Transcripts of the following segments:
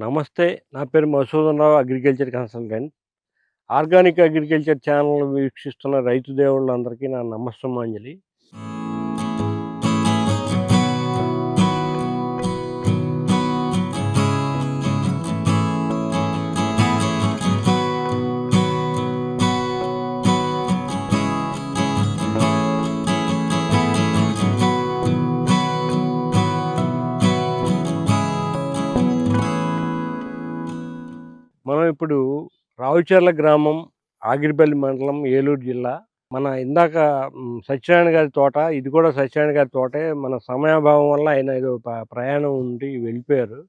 నమస్తే. నా పేరు Madhusudan Rao, agriculture consultant. Organic agriculture channel వీక్షిస్తున్న రైతు దేవుళ్ళందరికీ నా నమస్సుమాంజలి. మనం ఇప్పుడు రావుచర్ల గ్రామం, ఆగిరిపల్లి మండలం, ఏలూరు జిల్లా. మన ఇందాక సత్యనారాయణ గారి తోట, ఇది కూడా సత్యనారాయణ గారి తోటే. మన సమయాభావం వల్ల ఆయన ఏదో ప్రయాణం ఉండి వెళ్ళిపోయారు.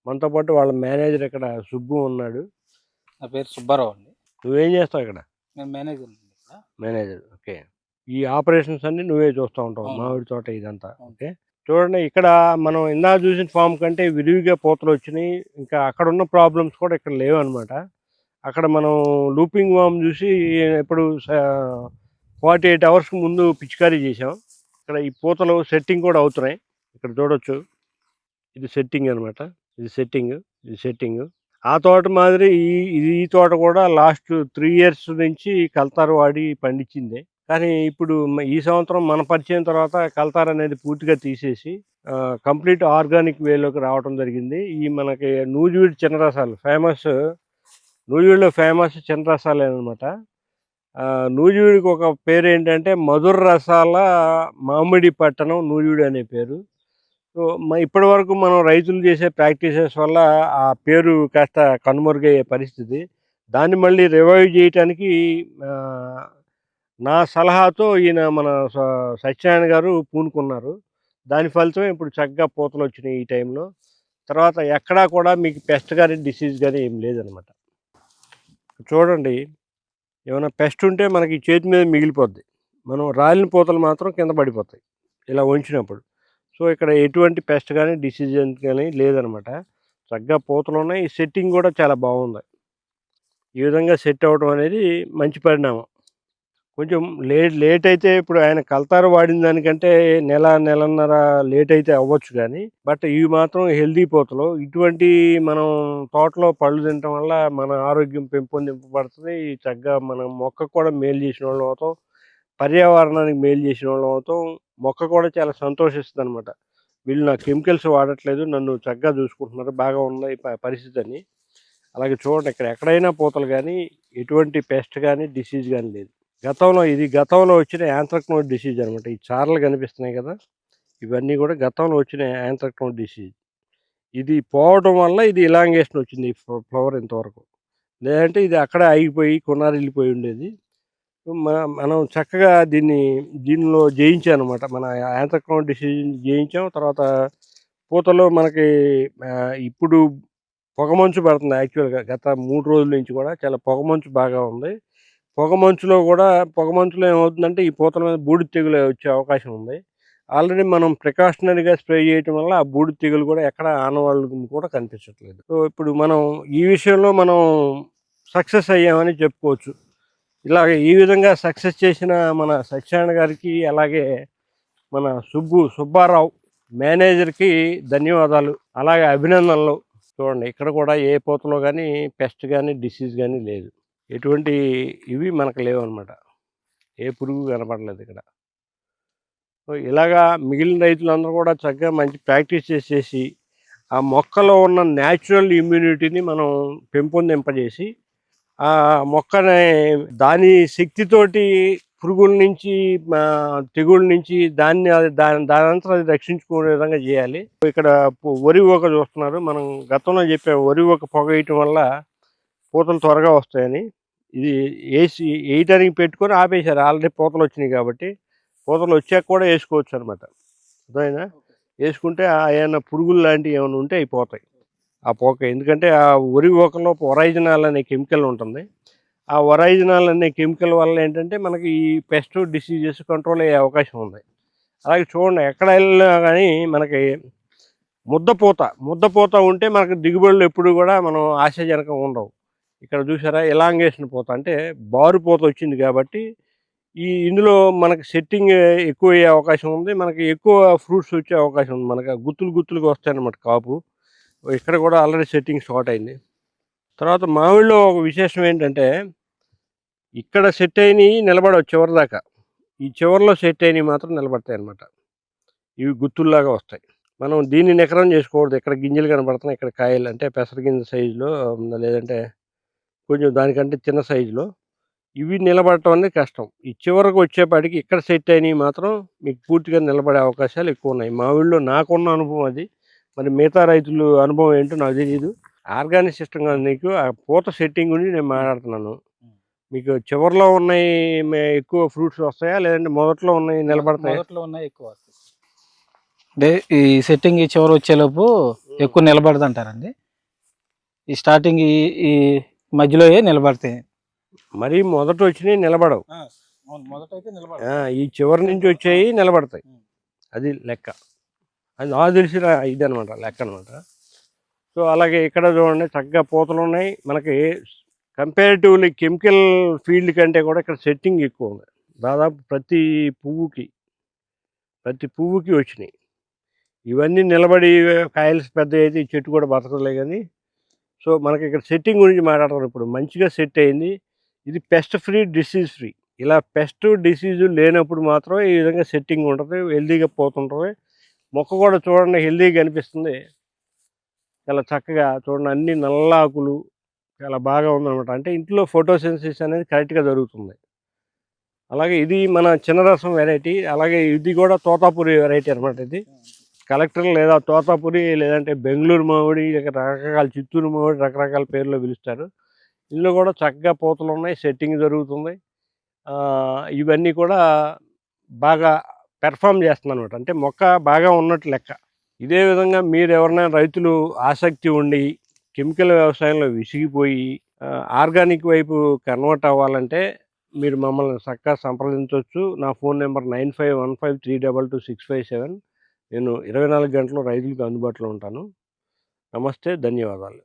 మనతో పాటు వాళ్ళ మేనేజర్ ఇక్కడ సుబ్బు ఉన్నాడు. నా పేరు సుబ్బారావు అండి. నువ్వేం చేస్తావు ఇక్కడ? నేను మేనేజర్ అండి ఇక్కడ. Manager, okay. ఈ ఆపరేషన్స్ అన్నీ నువ్వే చూస్తూ ఉంటావు, అవును. మామిడి తోట ఇదంతా. అవును. ఓకే. చూడండి, ఇక్కడ మనం ఇందాక చూసిన ఫామ్ కంటే విరివిగా పూతలు వచ్చినాయి. ఇంకా అక్కడ ఉన్న ప్రాబ్లమ్స్ కూడా ఇక్కడ లేవన్నమాట. అక్కడ మనం లూపింగ్ వామ్ చూసి ఇప్పుడు 48 అవర్స్కి ముందు పిచికారీ చేసాం. ఇక్కడ ఈ పూతలు సెట్టింగ్ కూడా అవుతున్నాయి. ఇక్కడ చూడొచ్చు, ఇది సెట్టింగ్ అనమాట. ఇది సెట్టింగ్. ఆ తోట మాదిరి ఈ తోట కూడా లాస్ట్ 3 ఇయర్స్ నుంచి కల్తారు వాడి పండించిందే. కానీ ఇప్పుడు ఈ సంవత్సరం మన పరిచయం తర్వాత కల్తార్ అనేది పూర్తిగా తీసేసి కంప్లీట్ ఆర్గానిక్ వేలోకి రావడం జరిగింది. ఈ మనకి నూజివీడు చిన్నరసాలు నూజివీడులో ఫేమస్ చిన్నరసాలే అనమాట. నూజివీడికి ఒక పేరు ఏంటంటే మధుర రసాల మామిడి పట్టణం నూజివీడు అనే పేరు. సో ఇప్పటి వరకు మనం రైతులు చేసే ప్రాక్టీసెస్ వల్ల ఆ పేరు కాస్త కనుమరుగయ్యే పరిస్థితి. దాన్ని మళ్ళీ రివైవ్ చేయటానికి నా సలహాతో ఈయన మన సత్యనారాయణ గారు పూనుకున్నారు. దాని ఫలితమే ఇప్పుడు చక్కగా పూతలు వచ్చినాయి ఈ టైంలో. తర్వాత ఎక్కడా కూడా మీకు పెస్ట్ కానీ డిసీజ్ కానీ ఏం లేదనమాట. చూడండి, ఏమైనా పెస్ట్ ఉంటే మనకి చేతి మీద మిగిలిపోద్ది. మనం రాలిన పూతలు మాత్రం కింద పడిపోతాయి ఇలా ఉంచినప్పుడు. సో ఇక్కడ ఎటువంటి పెస్ట్ కానీ డిసీజ్ కానీ లేదనమాట. చక్కగా పూతలు ఉన్నాయి. ఈ సెట్టింగ్ కూడా చాలా బాగుంది. ఈ విధంగా సెట్ అవ్వడం అనేది మంచి పరిణామం. కొంచెం లేట్ అయితే ఇప్పుడు ఆయన కల్తారు వాడిన దానికంటే నెలన్నర లేట్ అయితే అవ్వచ్చు కానీ, బట్ ఇవి మాత్రం హెల్దీ పూతలు. ఇటువంటి మనం తోటలో పళ్ళు తినటం వల్ల మన ఆరోగ్యం పెంపొందింపబడుతుంది. చక్కగా మనం మొక్క కూడా మేలు చేసిన వాళ్ళం అవుతాం, పర్యావరణానికి మేలు చేసిన వాళ్ళం అవుతాం. మొక్క కూడా చాలా సంతోషిస్తుంది అనమాట. వీళ్ళు నా కెమికల్స్ వాడట్లేదు, నన్ను చక్కగా చూసుకుంటున్నారు, బాగా ఉన్నాయి పరిస్థితి అని. అలాగే చూడండి, ఇక్కడ ఎక్కడైనా పూతలు కానీ ఎటువంటి పెస్ట్ కానీ డిసీజ్ కానీ లేదు. గతంలో వచ్చిన యాంథ్రక్నోజ్ డిసీజ్ అనమాట. ఈ చారలు కనిపిస్తున్నాయి కదా, ఇవన్నీ కూడా గతంలో వచ్చిన యాంథ్రక్నోజ్ డిసీజ్. ఇది పోవడం వల్ల ఇది ఇలాంగేషన్ వచ్చింది ఈ ఫ్లవర్ ఇంతవరకు. లేదంటే ఇది అక్కడే ఆగిపోయి కొనారిల్లిపోయి ఉండేది. మనం చక్కగా దీనిలో జయించామన్నమాట. మన యాంథ్రక్నోజ్ డిసీజ్ జయించాం. తర్వాత పూతలో మనకి ఇప్పుడు పొగమంచు పడుతుంది. యాక్చువల్గా గత 3 రోజుల నుంచి కూడా చాలా పొగమంచు బాగా ఉంది. పొగమంచులో ఏమవుతుందంటే ఈ పూతల మీద బూడిద తెగులు వచ్చే అవకాశం ఉంది. ఆల్రెడీ మనం ప్రికాషనరీగా స్ప్రే చేయటం వల్ల ఆ బూడిద తెగులు కూడా ఎక్కడ ఆనవాళ్ళు కూడా కనిపించట్లేదు. సో ఇప్పుడు మనం ఈ విషయంలో మనం సక్సెస్ అయ్యామని చెప్పుకోవచ్చు. ఇలాగే ఈ విధంగా సక్సెస్ చేసిన మన సత్యనారాయణ గారికి, అలాగే మన సుబ్బారావు మేనేజర్కి ధన్యవాదాలు, అలాగే అభినందనలు. చూడండి, ఇక్కడ కూడా ఏ పూతలో కానీ పెస్ట్ కానీ డిసీజ్ కానీ లేదు. ఎటువంటి ఇవి మనకు లేవన్నమాట. ఏ పురుగు కనపడలేదు ఇక్కడ. సో ఇలాగా మిగిలిన రైతులందరూ కూడా చక్కగా మంచి ప్రాక్టీస్ చేసేసి ఆ మొక్కలో ఉన్న న్యాచురల్ ఇమ్యూనిటీని మనం పెంపొందింపజేసి ఆ మొక్కని దాని శక్తితోటి పురుగుల నుంచి తెగుళ్ళ నుంచి దానంతా అది రక్షించుకునే విధంగా చేయాలి. ఇక్కడ వరి ఊక చూస్తున్నారు. మనం గతంలో చెప్పే వరి ఊక పొగ వేయటం వల్ల పూతలు త్వరగా వస్తాయని ఇది వేయటానికి పెట్టుకొని ఆపేశారు. ఆల్రెడీ పూతలు వచ్చినాయి కాబట్టి పూతలు వచ్చాక కూడా వేసుకోవచ్చు అనమాట. అర్థమైనా? వేసుకుంటే ఏమైనా పురుగులు లాంటివి ఏమైనా ఉంటే అవి పోతాయి ఆ పోక. ఎందుకంటే ఆ వరి ఊకలో ఒరైజినాల్ అనే కెమికల్ ఉంటుంది. ఆ ఒరైజినాల్ అనే కెమికల్ వల్ల ఏంటంటే మనకి ఈ పెస్ట్ డిసీజెస్ కంట్రోల్ అయ్యే అవకాశం ఉంది. అలాగే చూడండి, ఎక్కడ వెళ్ళినా కానీ మనకి ముద్దపూత ఉంటే మనకు దిగుబడులు ఎప్పుడు కూడా మనం ఆశాజనకంగా ఉండవు. ఇక్కడ చూసారా, ఎలాంగేషన్ పూత అంటే బారు పూత వచ్చింది కాబట్టి ఇందులో మనకి సెట్టింగ్ ఎక్కువ అయ్యే అవకాశం ఉంది. మనకి ఎక్కువ ఫ్రూట్స్ వచ్చే అవకాశం ఉంది. మనకి గుత్తులుగా వస్తాయన్నమాట కాపు. ఇక్కడ కూడా ఆల్రెడీ సెట్టింగ్ స్టార్ట్ అయింది. తర్వాత మామిడిలో ఒక విశేషం ఏంటంటే ఇక్కడ సెట్ అయినవి నిలబడవు చివరి దాకా. ఈ చివరిలో సెట్ అయినవి మాత్రం నిలబడతాయి అన్నమాట. ఇవి గుత్తుల్లాగా వస్తాయి. మనం దీన్ని నికరం చేసుకోకూడదు. ఇక్కడ గింజలు కనబడుతున్నాయి, ఇక్కడ కాయలు అంటే పెసర గింజ సైజులో లేదంటే కొంచెం దానికంటే చిన్న సైజులో ఇవి నిలబడటం అనేది కష్టం. ఈ చివరకు వచ్చేపాటికి ఇక్కడ సెట్ అయినవి మాత్రం మీకు పూర్తిగా నిలబడే అవకాశాలు ఎక్కువ ఉన్నాయి. మామిడిలో నాకున్న అనుభవం అది. మరి మిగతా రైతులు అనుభవం ఏంటో నాకు తెలియదు. ఆర్గానిక్ సిస్టమ్ కాదు, నీకు ఆ పూత సెట్టింగ్ గురించి నేను మాట్లాడుతున్నాను. మీకు చివరిలో ఉన్నాయి ఎక్కువ ఫ్రూట్స్ వస్తాయా, లేదంటే మొదట్లో ఉన్నాయి నిలబడతాయి? మొదట్లో ఉన్నాయి ఎక్కువ వస్తాయి. అంటే ఈ సెట్టింగ్ ఈ చివరి వచ్చేలోపు ఎక్కువ నిలబడదు అంటారండి. ఈ స్టార్టింగ్ ఈ మధ్యలో నిలబడతాయి. మరి మొదట వచ్చినవి నిలబడవు. మొదట అయితే ఈ చివరి నుంచి వచ్చాయి నిలబడతాయి. అది లెక్క. అది నాకు తెలిసిన ఇది అనమాట, లెక్క అనమాట. సో అలాగే ఇక్కడ చూడండి చక్కగా పూతలు ఉన్నాయి. మనకి కంపారిటివ్లీ కెమికల్ ఫీల్డ్ కంటే కూడా ఇక్కడ సెట్టింగ్ ఎక్కువ ఉంది. దాదాపు ప్రతి పువ్వుకి వచ్చినాయి. ఇవన్నీ నిలబడి కాయలు పెద్ద అయితే ఈ చెట్టు కూడా బతకలే. కానీ సో మనకి ఇక్కడ సెట్టింగ్ గురించి మాట్లాడతాం. ఇప్పుడు మంచిగా సెట్ అయింది. ఇది పెస్ట్ ఫ్రీ, డిసీజ్ ఫ్రీ. ఇలా పెస్ట్ డిసీజు లేనప్పుడు మాత్రం ఈ విధంగా సెట్టింగ్ ఉంటుంది, హెల్దీగా పోతుంటుంది. మొక్క కూడా చూడండి హెల్దీగా కనిపిస్తుంది. చాలా చక్కగా చూడండి, అన్ని నల్ల ఆకులు, చాలా బాగా ఉందన్నమాట. అంటే ఇంట్లో ఫోటోసింథసిస్ అనేది కరెక్ట్గా జరుగుతుంది. అలాగే ఇది మన చిన్న రసం వెరైటీ. అలాగే ఇది కూడా తోతాపురి వెరైటీ అనమాట. ఇది కలెక్టర్ లేదా తోతాపురి, లేదంటే బెంగళూరు మామిడి, రకరకాల చిత్తూరు మామిడి, రకరకాల పేర్లో పిలుస్తారు. ఇందులో కూడా చక్కగా పూతలు ఉన్నాయి, సెట్టింగ్ జరుగుతుంది. ఇవన్నీ కూడా బాగా పెర్ఫామ్ చేస్తుంది అనమాట. అంటే మొక్క బాగా ఉన్నట్టు లెక్క. ఇదే విధంగా మీరు ఎవరైనా రైతులు ఆసక్తి ఉండి కెమికల్ వ్యవసాయంలో విసిగిపోయి ఆర్గానిక్ వైపు కన్వర్ట్ అవ్వాలంటే మీరు మమ్మల్ని చక్కగా సంప్రదించవచ్చు. నా ఫోన్ నెంబర్ 9515322657. నేను 24 గంటలు రైతులకు అందుబాటులో ఉంటాను. నమస్తే, ధన్యవాదాలు.